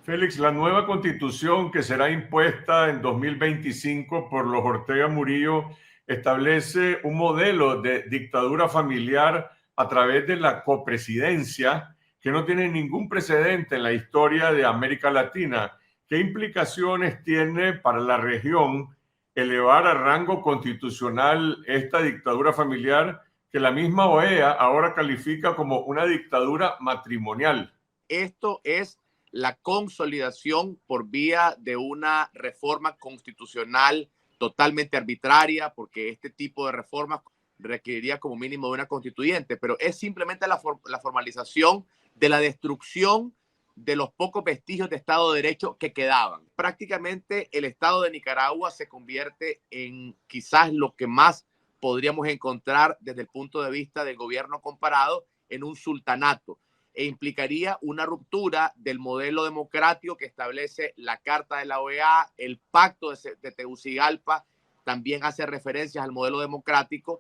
Félix, la nueva constitución que será impuesta en 2025 por los Ortega Murillo establece un modelo de dictadura familiar a través de la copresidencia que no tiene ningún precedente en la historia de América Latina. ¿Qué implicaciones tiene para la región elevar a rango constitucional esta dictadura familiar que la misma OEA ahora califica como una dictadura matrimonial? Esto es la consolidación por vía de una reforma constitucional totalmente arbitraria, porque este tipo de reformas requeriría como mínimo de una constituyente, pero es simplemente la formalización de la destrucción de los pocos vestigios de Estado de Derecho que quedaban. Prácticamente el Estado de Nicaragua se convierte en quizás lo que más podríamos encontrar desde el punto de vista del gobierno comparado en un sultanato, e implicaría una ruptura del modelo democrático que establece la Carta de la OEA, el Pacto de Tegucigalpa también hace referencias al modelo democrático.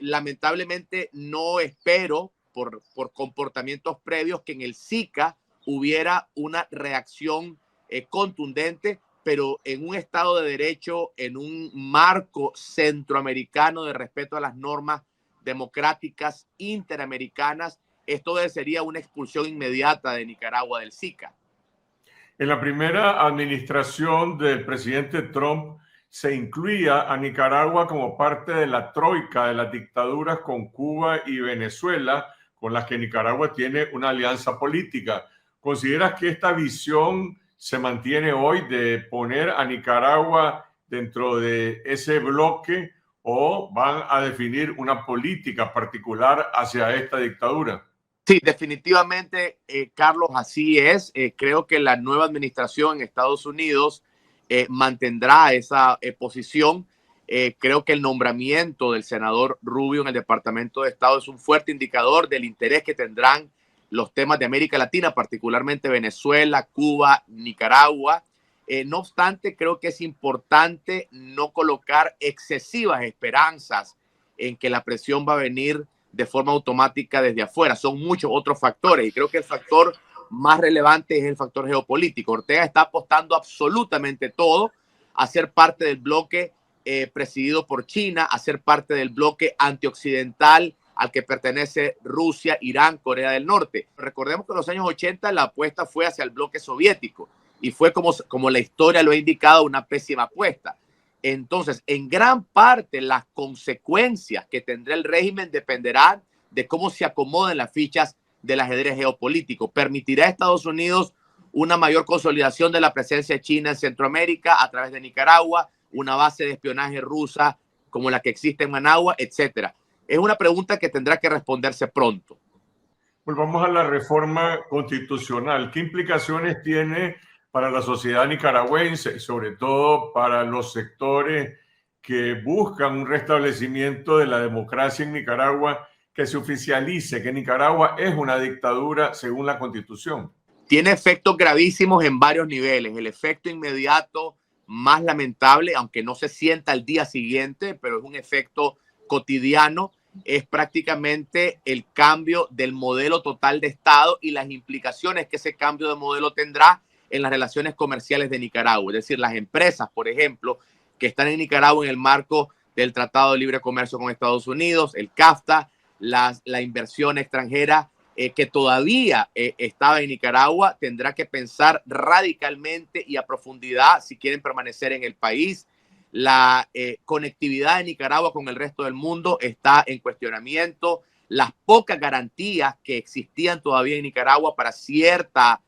Lamentablemente no espero por comportamientos previos que en el SICA hubiera una reacción contundente, pero en un Estado de Derecho, en un marco centroamericano de respeto a las normas democráticas interamericanas, esto sería una expulsión inmediata de Nicaragua del SICA. En la primera administración del presidente Trump se incluía a Nicaragua como parte de la troika de las dictaduras con Cuba y Venezuela, con las que Nicaragua tiene una alianza política. ¿Consideras que esta visión se mantiene hoy de poner a Nicaragua dentro de ese bloque o van a definir una política particular hacia esta dictadura? Sí, definitivamente, Carlos, así es. Creo que la nueva administración en Estados Unidos mantendrá esa posición. Creo que el nombramiento del senador Rubio en el Departamento de Estado es un fuerte indicador del interés que tendrán los temas de América Latina, particularmente Venezuela, Cuba, Nicaragua. No obstante, creo que es importante no colocar excesivas esperanzas en que la presión va a venir de forma automática desde afuera. Son muchos otros factores y creo que el factor más relevante es el factor geopolítico. Ortega está apostando absolutamente todo a ser parte del bloque presidido por China, a ser parte del bloque antioccidental al que pertenece Rusia, Irán, Corea del Norte. Recordemos que en los años 80 la apuesta fue hacia el bloque soviético y fue como la historia lo ha indicado, una pésima apuesta. Entonces, en gran parte, las consecuencias que tendrá el régimen dependerán de cómo se acomoden las fichas del ajedrez geopolítico. ¿Permitirá a Estados Unidos una mayor consolidación de la presencia china en Centroamérica a través de Nicaragua, una base de espionaje rusa como la que existe en Managua, etcétera? Es una pregunta que tendrá que responderse pronto. Volvamos a la reforma constitucional. ¿Qué implicaciones tiene para la sociedad nicaragüense, sobre todo para los sectores que buscan un restablecimiento de la democracia en Nicaragua, que se oficialice que Nicaragua es una dictadura según la Constitución? Tiene efectos gravísimos en varios niveles. El efecto inmediato más lamentable, aunque no se sienta al día siguiente, pero es un efecto cotidiano, es prácticamente el cambio del modelo total de Estado y las implicaciones que ese cambio de modelo tendrá en las relaciones comerciales de Nicaragua. Es decir, las empresas, por ejemplo, que están en Nicaragua en el marco del Tratado de Libre Comercio con Estados Unidos, el CAFTA, la inversión extranjera que todavía estaba en Nicaragua, tendrá que pensar radicalmente y a profundidad si quieren permanecer en el país. La conectividad de Nicaragua con el resto del mundo está en cuestionamiento. Las pocas garantías que existían todavía en Nicaragua para cierta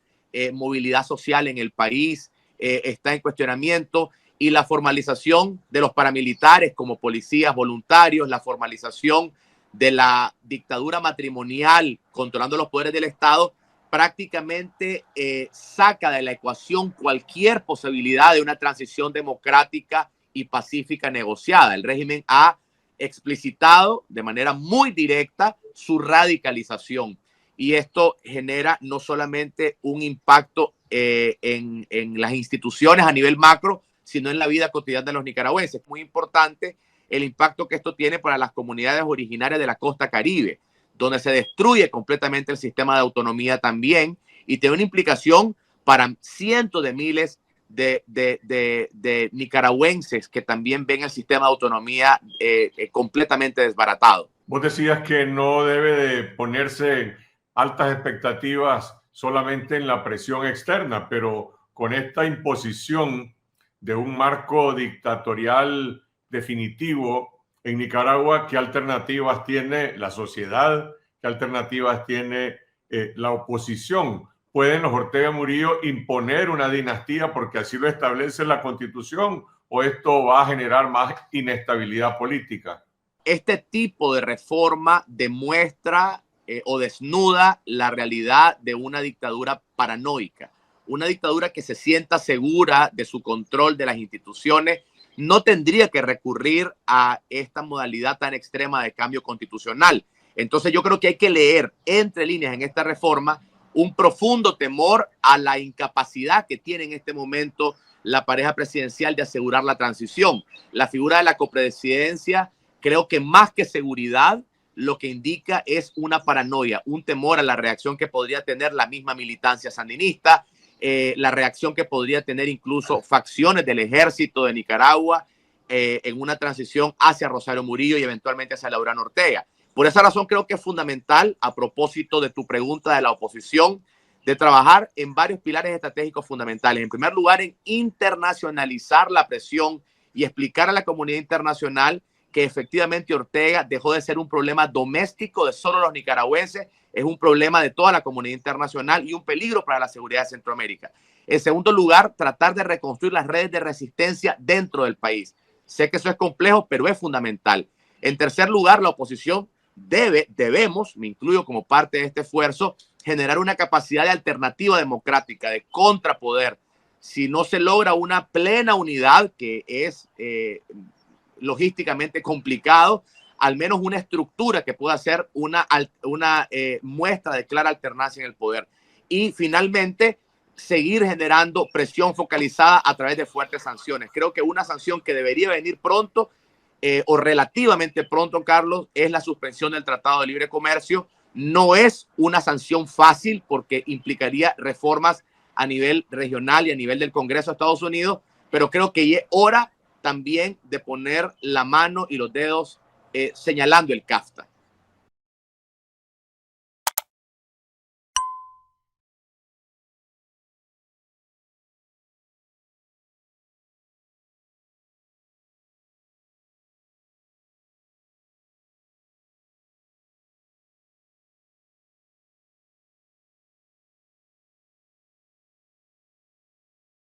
movilidad social en el país está en cuestionamiento. Y la formalización de los paramilitares como policías voluntarios, la formalización de la dictadura matrimonial controlando los poderes del Estado, prácticamente saca de la ecuación cualquier posibilidad de una transición democrática y pacífica negociada. El régimen ha explicitado de manera muy directa su radicalización y esto genera no solamente un impacto en las instituciones a nivel macro, sino en la vida cotidiana de los nicaragüenses. Es muy importante el impacto que esto tiene para las comunidades originarias de la costa Caribe, donde se destruye completamente el sistema de autonomía también y tiene una implicación para cientos de miles de nicaragüenses que también ven el sistema de autonomía completamente desbaratado. Vos decías que no debe de ponerse altas expectativas solamente en la presión externa, pero con esta imposición de un marco dictatorial definitivo en Nicaragua, ¿qué alternativas tiene la sociedad? ¿Qué alternativas tiene la oposición? ¿Pueden los Ortega Murillo imponer una dinastía porque así lo establece la Constitución, o esto va a generar más inestabilidad política? Este tipo de reforma demuestra o desnuda la realidad de una dictadura paranoica, una dictadura que se sienta segura de su control de las instituciones. No tendría que recurrir a esta modalidad tan extrema de cambio constitucional. Entonces yo creo que hay que leer entre líneas en esta reforma un profundo temor a la incapacidad que tiene en este momento la pareja presidencial de asegurar la transición. La figura de la copresidencia, creo que más que seguridad, lo que indica es una paranoia, un temor a la reacción que podría tener la misma militancia sandinista, la reacción que podría tener incluso facciones del ejército de Nicaragua en una transición hacia Rosario Murillo y eventualmente hacia Laureano Ortega. Por esa razón creo que es fundamental, a propósito de tu pregunta de la oposición, de trabajar en varios pilares estratégicos fundamentales. En primer lugar, en internacionalizar la presión y explicar a la comunidad internacional que efectivamente Ortega dejó de ser un problema doméstico de solo los nicaragüenses, es un problema de toda la comunidad internacional y un peligro para la seguridad de Centroamérica. En segundo lugar, tratar de reconstruir las redes de resistencia dentro del país. Sé que eso es complejo, pero es fundamental. En tercer lugar, la oposición debemos, me incluyo como parte de este esfuerzo, generar una capacidad de alternativa democrática, de contrapoder. Si no se logra una plena unidad, que es logísticamente complicado, al menos una estructura que pueda ser una muestra de clara alternancia en el poder. Y finalmente, seguir generando presión focalizada a través de fuertes sanciones. Creo que una sanción que debería venir pronto o relativamente pronto, Carlos, es la suspensión del Tratado de Libre Comercio. No es una sanción fácil porque implicaría reformas a nivel regional y a nivel del Congreso de Estados Unidos, pero creo que es hora también de poner la mano y los dedos señalando el CAFTA.